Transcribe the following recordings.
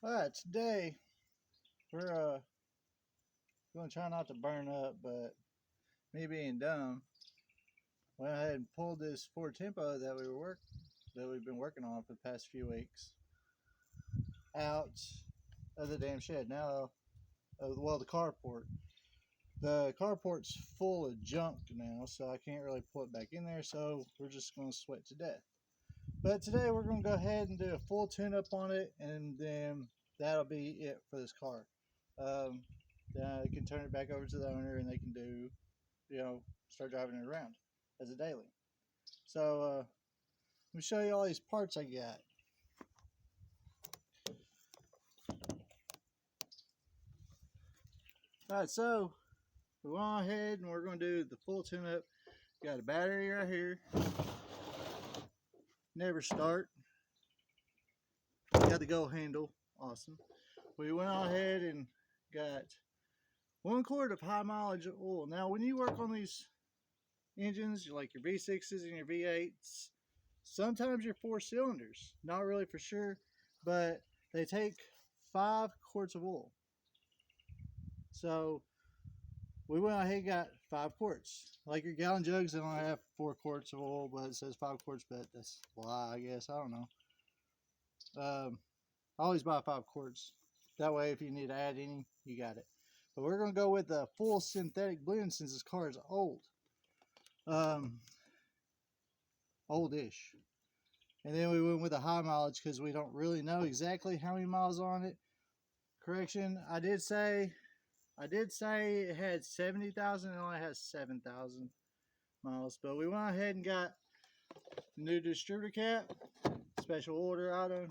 Alright, today we're gonna try not to burn up, but me being dumb, went ahead and pulled this Ford Tempo that we've been working on for the past few weeks out of the damn shed. Now, well, the carport. The carport's full of junk now, so I can't really pull it back in there. So we're just gonna sweat to death. But today we're gonna go ahead and do a full tune-up on it, and then that'll be it for this car. Um, I can turn it back over to the owner, and they can do, start driving it around as a daily. So let me show you all these parts I got. All right, so we went ahead and we're going to do the full tune-up. Got a battery right here. Never start. Got the go handle. Awesome. We went ahead and got 1 quart of high mileage oil. Now, when you work on these engines, like your V6s and your V8s, sometimes you're 4 cylinders. Not really for sure, but they take 5 quarts of oil. So we went ahead and got 5 quarts. Like your gallon jugs, they only have 4 quarts of oil, but it says 5 quarts, but that's a lie, I guess. I don't know. I always buy 5 quarts. That way, if you need to add any, you got it. But we're going to go with a full synthetic blend since this car is old. Oldish. And then we went with a high mileage because we don't really know exactly how many miles on it. Correction, I did say it had 70,000. It only has 7,000 miles. But we went ahead and got new distributor cap, special order item,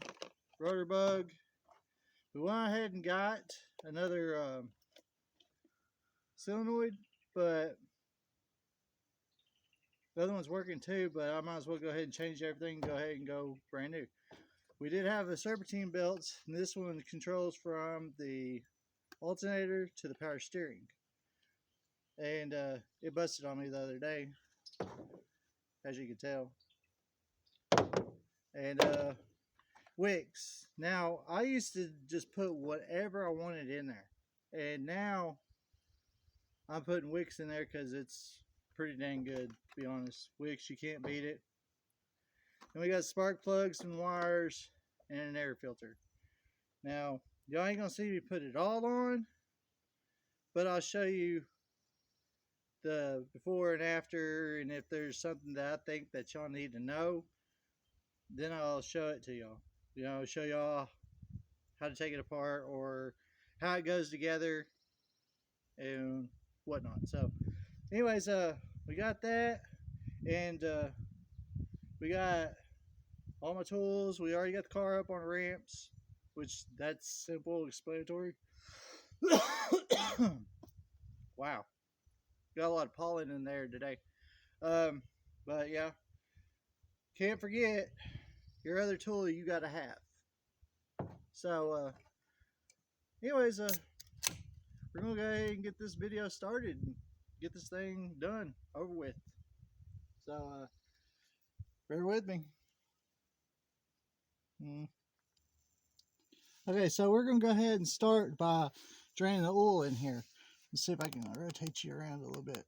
rotor bug. We went ahead and got another solenoid, but the other one's working too, but I might as well go ahead and change everything and go ahead and go brand new. We did have the serpentine belts, and this one controls from the alternator to the power steering. And it busted on me the other day, as you can tell. And wicks. Now, I used to just put whatever I wanted in there. And now I'm putting wicks in there because it's pretty dang good, to be honest. Wicks, you can't beat it. And we got spark plugs, some wires, and an air filter. Now, y'all ain't going to see me put it all on, but I'll show you the before and after, and if there's something that I think that y'all need to know, then I'll show it to y'all. Show y'all how to take it apart or how it goes together and whatnot. So, anyways, we got that, and we got all my tools. We already got the car up on ramps, which that's simple, explanatory. Wow, got a lot of pollen in there today. But yeah, can't forget your other tool you gotta have. So, anyways, we're gonna go ahead and get this video started and get this thing done, over with. So, bear with me. Okay, so we're gonna go ahead and start by draining the oil in here. Let's see if I can rotate you around a little bit.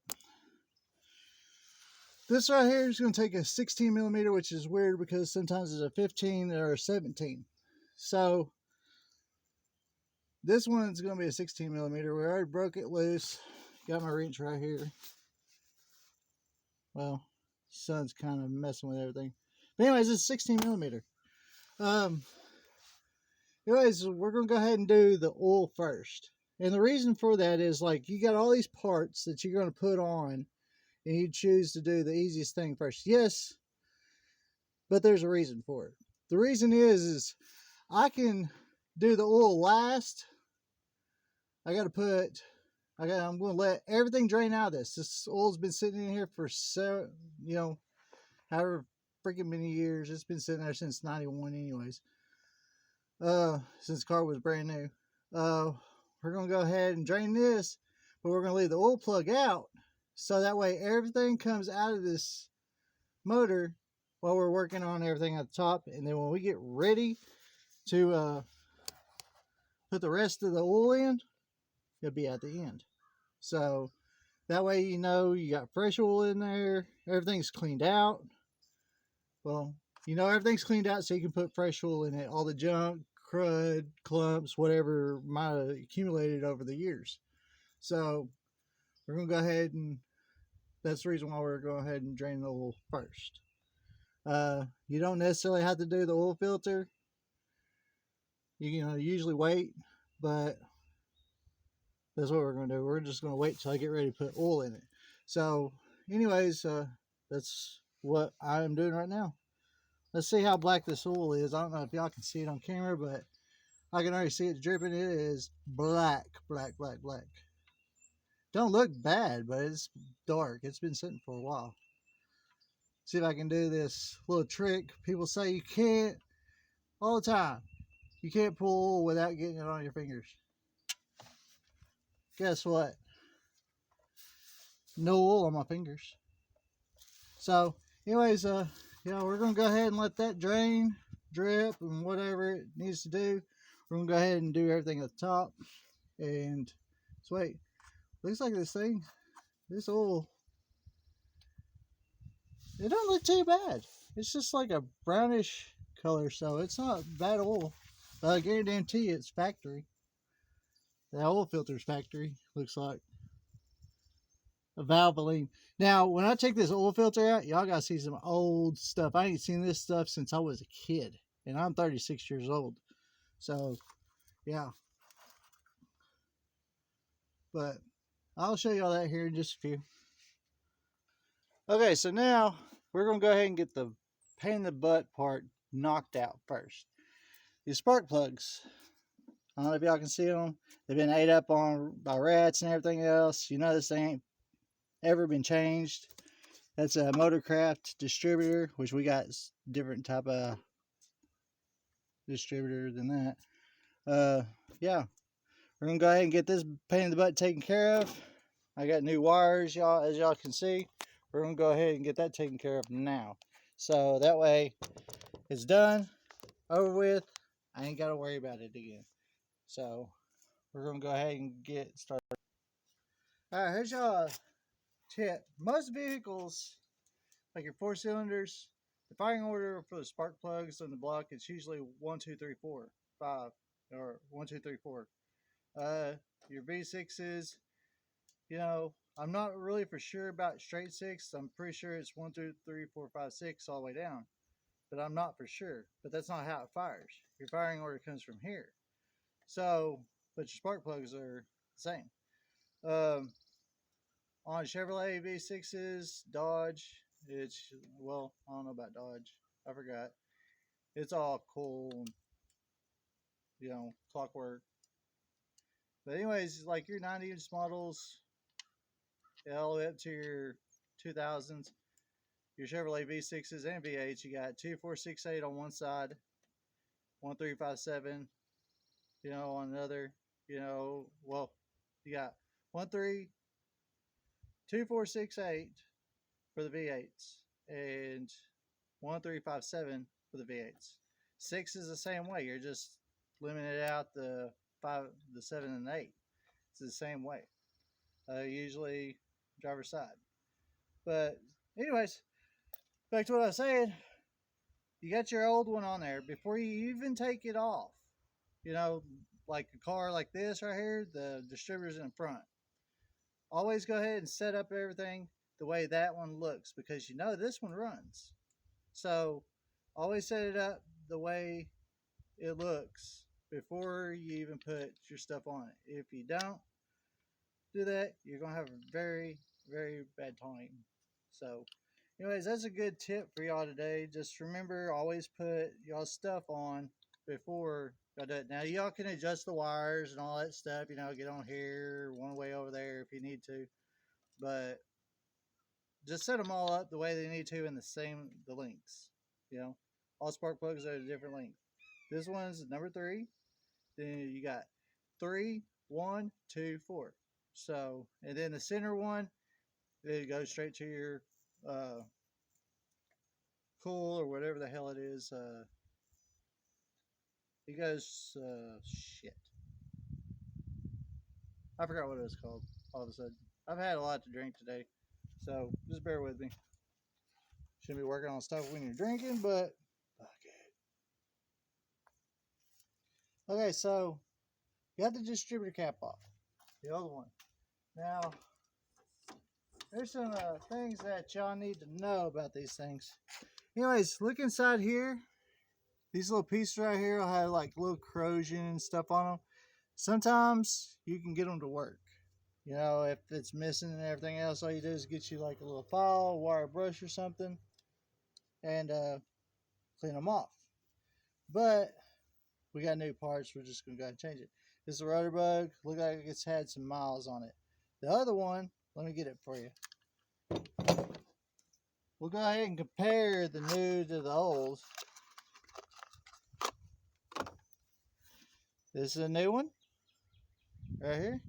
This right here is going to take a 16 millimeter, which is weird because sometimes it's a 15 or a 17. So this one's going to be a 16 millimeter. We already broke it loose. Got my wrench right here. Well, sun's kind of messing with everything. But anyways, it's 16 millimeter. Anyways, we're going to go ahead and do the oil first. And the reason for that is, like, you got all these parts that you're going to put on, and you choose to do the easiest thing first. Yes, but there's a reason for it. The reason is I can do the oil last. I'm going to let everything drain out of this. This oil's been sitting in here for however freaking many years. It's been sitting there since 91 anyways. Since the car was brand new. We're going to go ahead and drain this, but we're going to leave the oil plug out, so that way everything comes out of this motor while we're working on everything at the top. And then when we get ready to put the rest of the oil in, it'll be at the end. So that way you know you got fresh oil in there, everything's cleaned out. Well, you know everything's cleaned out so you can put fresh oil in it, all the junk, crud, clumps, whatever might have accumulated over the years. So we're going to go ahead and that's the reason why we're going ahead and drain the oil first. You don't necessarily have to do the oil filter. You know, usually wait, but that's what we're going to do. We're just going to wait till I get ready to put oil in it. So, anyways, that's what I'm doing right now. Let's see how black this oil is. I don't know if y'all can see it on camera, but I can already see it dripping. It is black, black, black, black. Don't look bad, but it's dark. It's been sitting for a while. See if I can do this little trick. People say you can't, all the time, you can't pull oil without getting it on your fingers. Guess what? No oil on my fingers. So, anyways, we're going to go ahead and let that drain, drip, and whatever it needs to do. We're going to go ahead and do everything at the top. And so wait, looks like this oil, it don't look too bad. It's just like a brownish color, so it's not bad oil. But I guarantee it's factory. The oil filter's factory, looks like. A Valvoline. Now, when I take this oil filter out, y'all gotta see some old stuff. I ain't seen this stuff since I was a kid, and I'm 36 years old. So, yeah. But I'll show y'all that here in just a few. Okay, so now we're gonna go ahead and get the pain in the butt part knocked out first. These spark plugs. I don't know if y'all can see them. They've been ate up on by rats and everything else. You know this thing ain't ever been changed. That's a Motorcraft distributor, which we got different type of distributor than that. Yeah, we're gonna go ahead and get this pain in the butt taken care of. I got new wires, y'all, as y'all can see. We're gonna go ahead and get that taken care of now. So that way it's done, over with. I ain't gotta worry about it again. So we're gonna go ahead and get started. Alright, here's y'all tip. Most vehicles, like your 4 cylinders, the firing order for the spark plugs on the block, it's usually 1, 2, 3, 4, 5, or 1, 2, 3, 4. Your V6s, you know, I'm not really for sure about straight six. I'm pretty sure it's 1, 2, 3, 4, 5, 6 all the way down, but I'm not for sure. But that's not how it fires. Your firing order comes from here. So, but your spark plugs are the same. On Chevrolet V6s, Dodge, it's, well, I don't know about Dodge. I forgot. It's all cool, you know, clockwork. But anyways, like your 90s models, all the way up to your 2000s, your Chevrolet V6s and V8s, you got 2468 on one side, 1357, you know, on another, you know, well, you got 2468 for the V8s and 1357 for the V8s. 6 is the same way. You're just limited out the 5, the 7, and 8. It's the same way. Usually driver's side. But anyways, back to what I was saying. You got your old one on there before you even take it off. You know, like a car like this right here, the distributor's in front. Always go ahead and set up everything the way that one looks, because you know this one runs. So always set it up the way it looks before you even put your stuff on it. If you don't do that, you're going to have a very, very bad time. So anyways, that's a good tip for y'all today. Just remember, always put y'all stuff on before y'all do it. Now, y'all can adjust the wires and all that stuff, you know, get on here, one way over there if you need to. But just set them all up the way they need to in the lengths. You know, all spark plugs are a different length. This one's number 3. Then you got 3, 1, 2, 4. So, and then the center one, it goes straight to your cool or whatever the hell it is. It goes shit. I forgot what it was called all of a sudden. I've had a lot to drink today, so just bear with me. Shouldn't be working on stuff when you're drinking, but fuck it. Okay, so you got the distributor cap off, the other one. Now, there's some things that y'all need to know about these things. Anyways, look inside here. These little pieces right here will have like little corrosion and stuff on them. Sometimes you can get them to work. You know, if it's missing and everything else, all you do is get you like a little file, wire brush or something, and clean them off. But we got new parts. We're just going to go ahead and change it. This is a rotor bug. Look like it's had some miles on it. The other one, let me get it for you. We'll go ahead and compare the new to the old. This is a new one right here,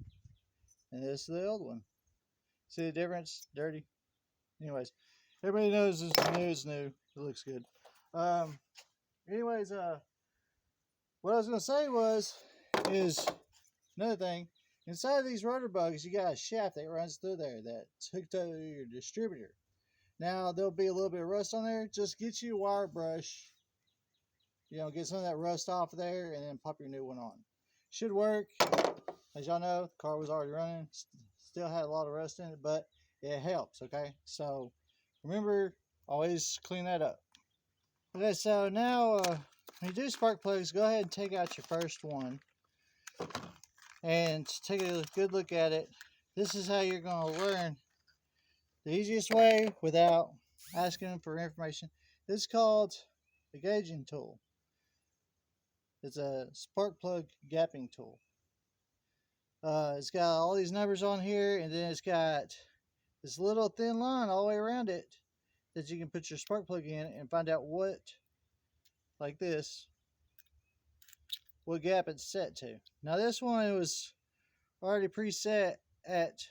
and this is the old one. See the difference? Dirty. Anyways, everybody knows this new is new. It looks good. Anyways, what I was gonna say is another thing. Inside of these rotor bugs, you got a shaft that runs through there that's hooked to your distributor. Now there'll be a little bit of rust on there. Just get you a wire brush. You know, get some of that rust off of there, and then pop your new one on. Should work. As y'all know, the car was already running. Still had a lot of rust in it, but it helps. Okay, so remember, always clean that up. Okay, so now when you do spark plugs, go ahead and take out your first one and take a good look at it. This is how you're going to learn the easiest way without asking them for information. This is called the gauging tool. It's a spark plug gapping tool. It's got all these numbers on here, and then it's got this little thin line all the way around it that you can put your spark plug in and find out what, like this, what gap it's set to. Now this one was already preset at,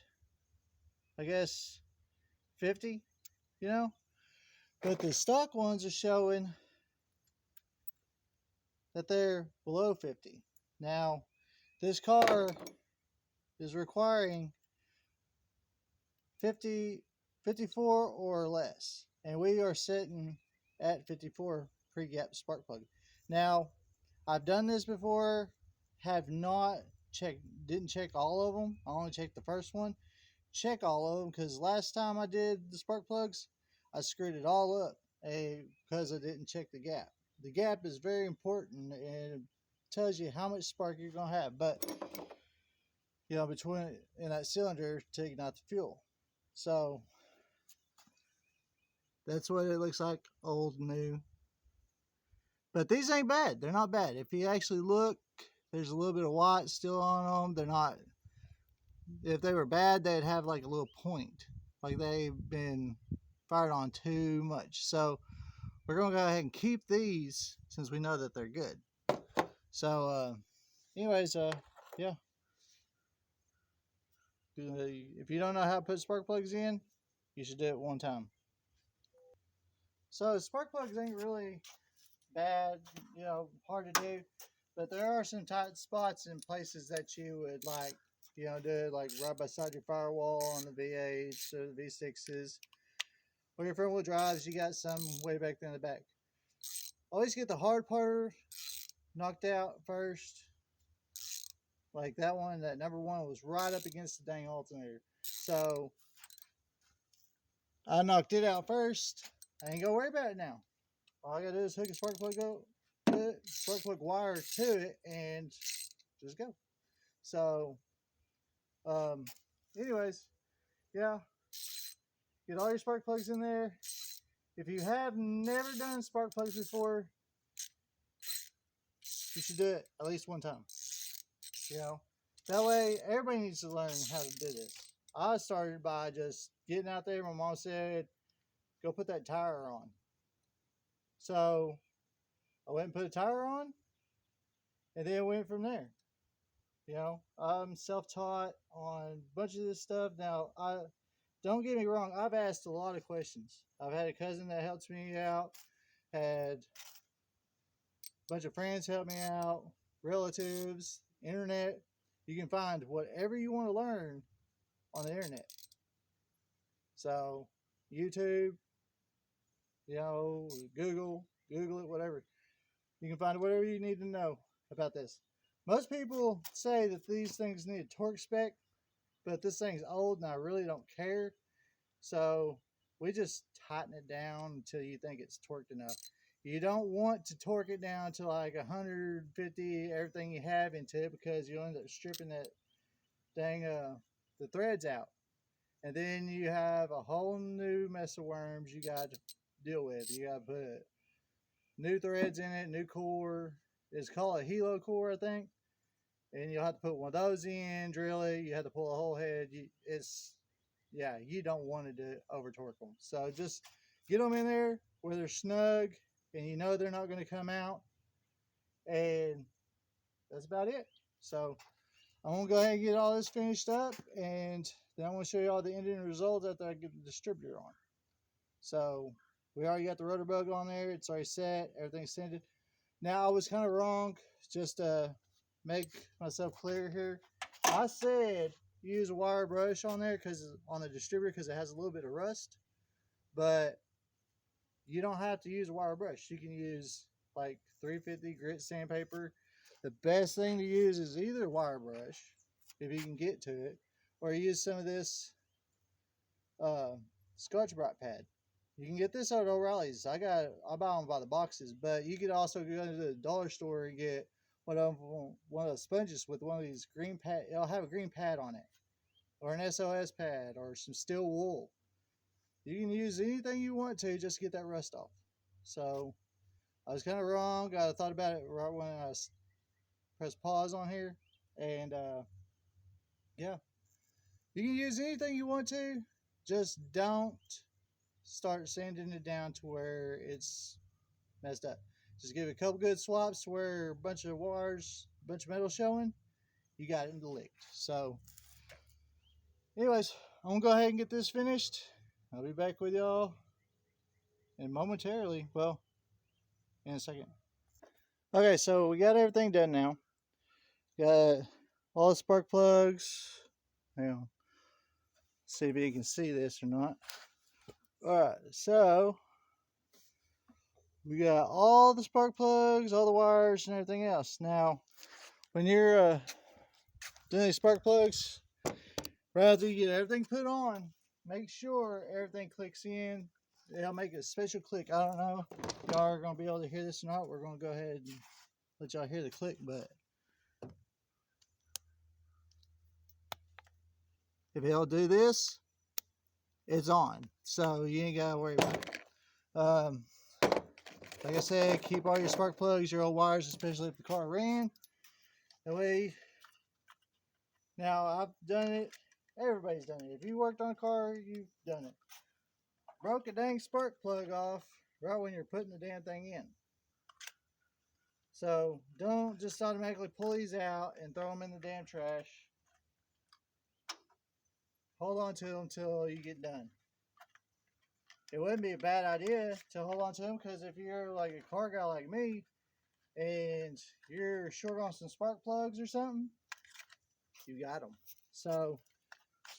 I guess, 50, you know? But the stock ones are showing that they're below 50. Now, this car is requiring 54 or less, and we are sitting at 54 pre-gap spark plug. Now, I've done this before, have not checked, didn't check all of them. I only checked the first one. Check all of them, because last time I did the spark plugs, I screwed it all up because I didn't check the gap. The gap is very important, and it tells you how much spark you're going to have, but you know, between in that cylinder to ignite the fuel. So that's what it looks like, old, new. But these ain't bad. They're not bad. If you actually look, there's a little bit of white still on them. They're not, if they were bad, they'd have like a little point, like they've been fired on too much. So we're going to go ahead and keep these since we know that they're good. So anyways, yeah. If you don't know how to put spark plugs in, you should do it one time. So spark plugs ain't really bad, you know, hard to do, but there are some tight spots in places that you would like, you know, do like right beside your firewall on the V8s or the V6s. Or your front wheel drives, you got some way back there in the back. Always get the hard part knocked out first. Like that one, that number one was right up against the dang alternator. So I knocked it out first. I ain't gonna worry about it now. All I gotta do is hook a spark plug spark plug wire to it and just go. So anyways, yeah. Get all your spark plugs in there. If you have never done spark plugs before, you should do it at least one time. You know, that way everybody needs to learn how to do this. I started by just getting out there. My mom said, go put that tire on. So I went and put a tire on, and then went from there. You know, I'm self-taught on a bunch of this stuff. Now, don't get me wrong, I've asked a lot of questions. I've had a cousin that helps me out, had a bunch of friends help me out, relatives, internet. You can find whatever you want to learn on the internet. So YouTube, Google it, whatever. You can find whatever you need to know about this. Most people say that these things need a torque spec, but this thing's old and I really don't care. So we just tighten it down until you think it's torqued enough. You don't want to torque it down to like 150, everything you have into it, because you'll end up stripping that dang the threads out. And then you have a whole new mess of worms you got to deal with. You got to put new threads in it, new core. It's called a helo core, I think. And you'll have to put one of those in, drill it. You have to pull a whole head. You don't want to over torque them. So just get them in there where they're snug and you know they're not going to come out. And that's about it. So I'm going to go ahead and get all this finished up, and then I'm going to show you all the ending results after I get the distributor on. So we already got the rotor bug on there. It's already set. Everything's scented. Now I was kind of wrong. Just to make myself clear here, I said use a wire brush on there because on the distributor, because it has a little bit of rust. But you don't have to use a wire brush. You can use like 350 grit sandpaper. The best thing to use is either a wire brush, if you can get to it, or use some of this Scotch-Brite pad. You can get this at O'Reilly's. I buy them by the boxes, but you could also go to the dollar store and get one of the sponges with one of these green pad. It'll have a green pad on it, or an SOS pad, or some steel wool. You can use anything you want to just get that rust off. So I was kind of wrong. I thought about it right when I pressed pause on here, and yeah, you can use anything you want to. Just don't start sanding it down to where it's messed up. Just give it a couple good swaps where a bunch of wires, a bunch of metal showing, you got it licked. So anyways, I'm gonna go ahead and get this finished. I'll be back with y'all in momentarily. Well, in a second. Okay, so we got everything done now. Got all the spark plugs. Now, see if you can see this or not. Alright, so we got all the spark plugs, all the wires, and everything else. Now, when you're doing these spark plugs, right after you get everything put on, make sure everything clicks in. It'll make a special click. I don't know if y'all are going to be able to hear this or not. We're going to go ahead and let y'all hear the click, but if it'll do this, it's on. So you ain't got to worry about it. Like I said, keep all your spark plugs, your old wires, especially if the car ran. That way, now I've done it. Everybody's done it. If you worked on a car, you've done it. Broke a dang spark plug off right when you're putting the damn thing in. So don't just automatically pull these out and throw them in the damn trash. Hold on to them until you get done. It wouldn't be a bad idea to hold on to them, because if you're like a car guy like me and you're short on some spark plugs or something, you got them. So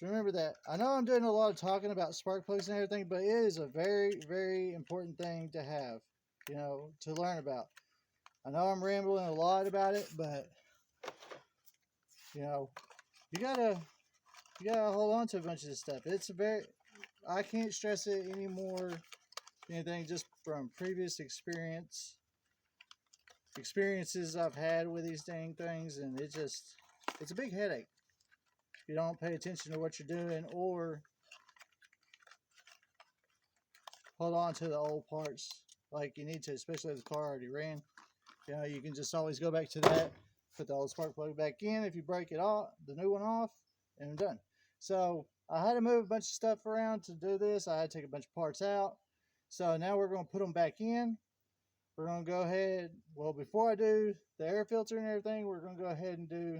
remember that. I know I'm doing a lot of talking about spark plugs and everything, but it is a very, very important thing to have, to learn about. I know I'm rambling a lot about it, but you gotta hold on to a bunch of this stuff. I can't stress it anymore. Anything just from previous experiences I've had with these dang things, and it's a big headache if you don't pay attention to what you're doing or hold on to the old parts like you need to, especially if the car already ran. You can just always go back to that, put the old spark plug back in if you break it off, the new one off, and I'm done. So I had to move a bunch of stuff around to do this. I had to take a bunch of parts out. So now we're going to put them back in. We're going to go ahead, well, before I do the air filter and everything, we're going to go ahead and do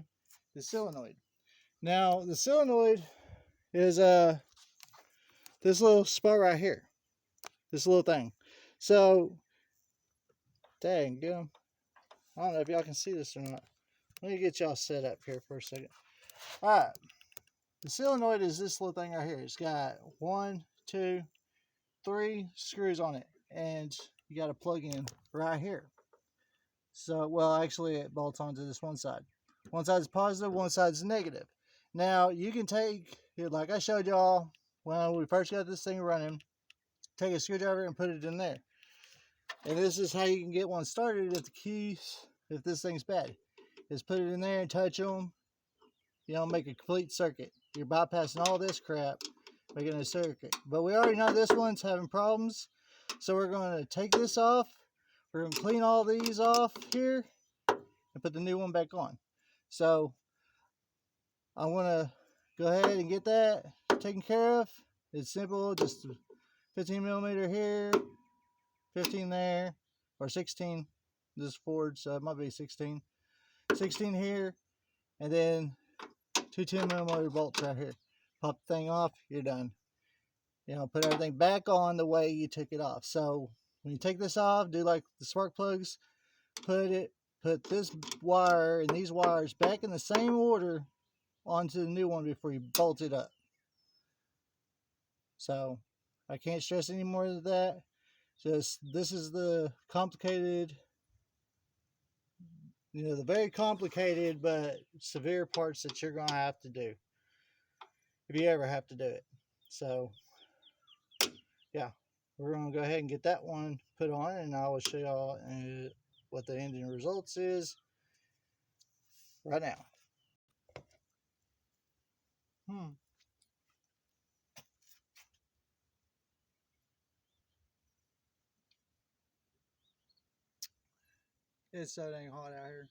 the solenoid. Now, the solenoid is this little spot right here. This little thing. So, dang, I don't know if y'all can see this or not. let me get y'all set up here for a second. All right, the solenoid is this little thing right here. It's got 1, 2, 3 screws on it, and you got to plug in right here. So, well, actually, it bolts onto this one side. One side's positive, one side's negative. Now, you can take, like I showed y'all when we first got this thing running, take a screwdriver and put it in there. And this is how you can get one started if the keys, if this thing's bad, is put it in there and touch them, make a complete circuit. You're bypassing all this crap, making a circuit. But we already know this one's having problems, so we're going to take this off. We're going to clean all these off here and put the new one back on. So I'm going to go ahead and get that taken care of. It's simple, just 15 millimeter here, 15 there, or 16. This is Ford, so it might be 16. 16 here, and then 2 10 millimeter bolts right here. Pop the thing off, you're done. Put everything back on the way you took it off. So when you take this off, do like the spark plugs, put this wire and these wires back in the same order onto the new one before you bolt it up. So I can't stress any more of that. Just this is the complicated, the very complicated but severe parts that you're going to have to do if you ever have to do it. So yeah, we're going to go ahead and get that one put on, and I will show y'all what the ending results is right now. It's so dang hot out here.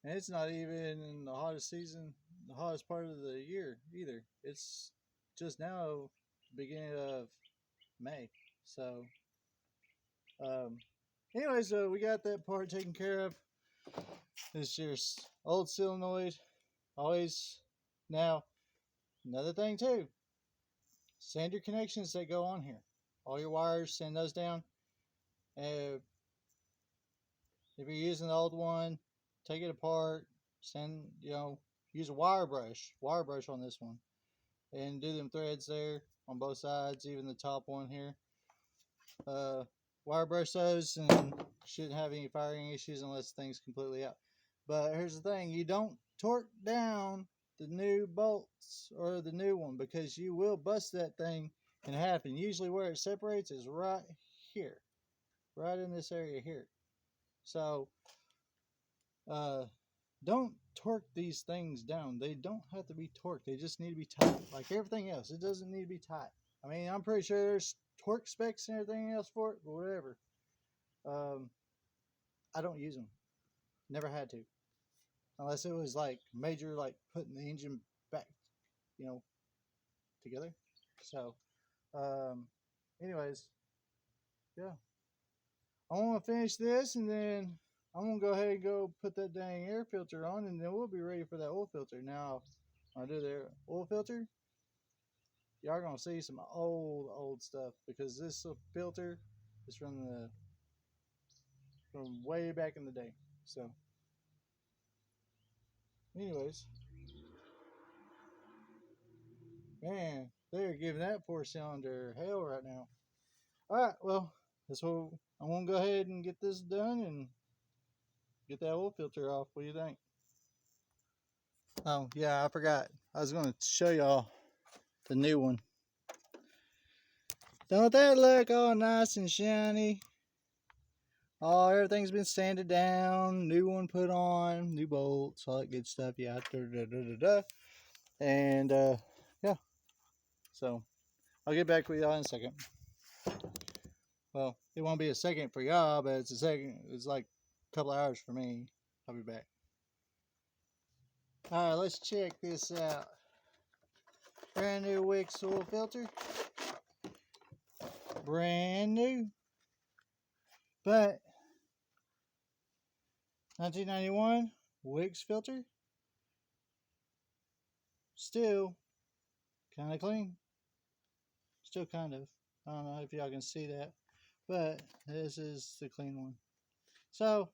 And it's not even in the hottest season, the hottest part of the year either. It's just now, beginning of May. So, anyways, we got that part taken care of. It's your old solenoid. Always. Now, another thing too. Sand your connections that go on here. All your wires, sand those down. If you're using the old one, take it apart. Use a wire brush on this one, and do them threads there on both sides, even the top one here. Wire brush those, and shouldn't have any firing issues unless things completely out. But here's the thing: you don't torque down the new bolts or the new one, because you will bust that thing in half. And usually where it separates is right here, right in this area here. So don't torque these things down. They don't have to be torqued. They just need to be tight. Like everything else, it doesn't need to be tight. I mean, I'm pretty sure there's torque specs and everything else for it, but whatever. I don't use them. Never had to. Unless it was like major, like putting the engine back, together. So, anyways, yeah. I want to finish this, and then I'm going to go ahead and go put that dang air filter on, and then we'll be ready for that oil filter. Now, when I do the oil filter, y'all are going to see some old stuff, because this filter is from way back in the day. So, anyways, man, they're giving that 4-cylinder hell right now. All right, well, that's what I want to go ahead and get this done and get that oil filter off. What do you think? Oh, yeah, I forgot. I was going to show y'all the new one. Don't that look all nice and shiny? Oh, everything's been sanded down, new one put on, new bolts, all that good stuff. Yeah, and yeah. So I'll get back with y'all in a second. Well, it won't be a second for y'all, but it's a second. It's like a couple hours for me. I'll be back. All right, let's check this out. Brand new Wix oil filter. Brand new. But 1991 Wix filter. Still kind of clean. Still kind of. I don't know if y'all can see that. But this is the clean one. So,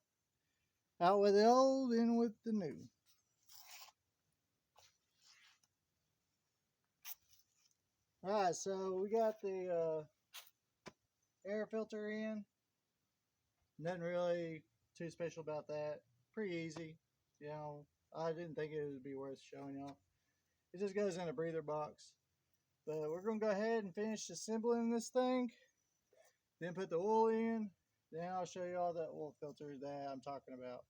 Out with the old, in with the new. Alright, so we got the air filter in. Nothing really too special about that. Pretty easy. You know, I didn't think it would be worth showing y'all. It just goes in a breather box. But we're going to go ahead and finish assembling this thing. Then put the oil in. Then I'll show you all the oil filter that I'm talking about.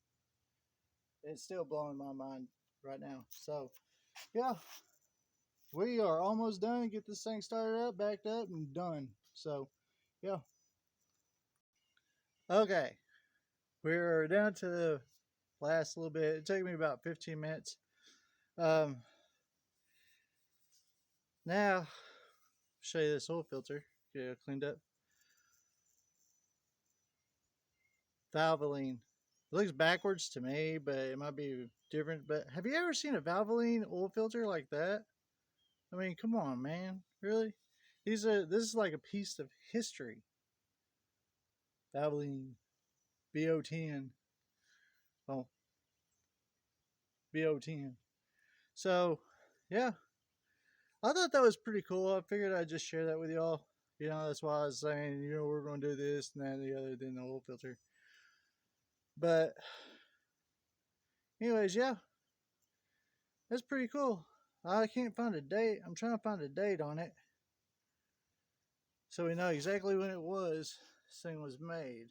It's still blowing my mind right now. So, yeah. We are almost done. Get this thing started up, backed up, and done. So, yeah. Okay. We're down to the last little bit. It took me about 15 minutes. Now, show you this oil filter. Get it cleaned up. Valvoline. It looks backwards to me, but it might be different. But have you ever seen a Valvoline oil filter like that? I mean, come on, man. Really? This is like a piece of history. Valvoline BO10. Oh, BO10. So, yeah. I thought that was pretty cool. I figured I'd just share that with y'all. You know, that's why I was saying, you know, we're going to do this and that and the other, then the oil filter. But, anyways, yeah. That's pretty cool. I can't find a date. I'm trying to find a date on it, so we know exactly when it was this thing was made.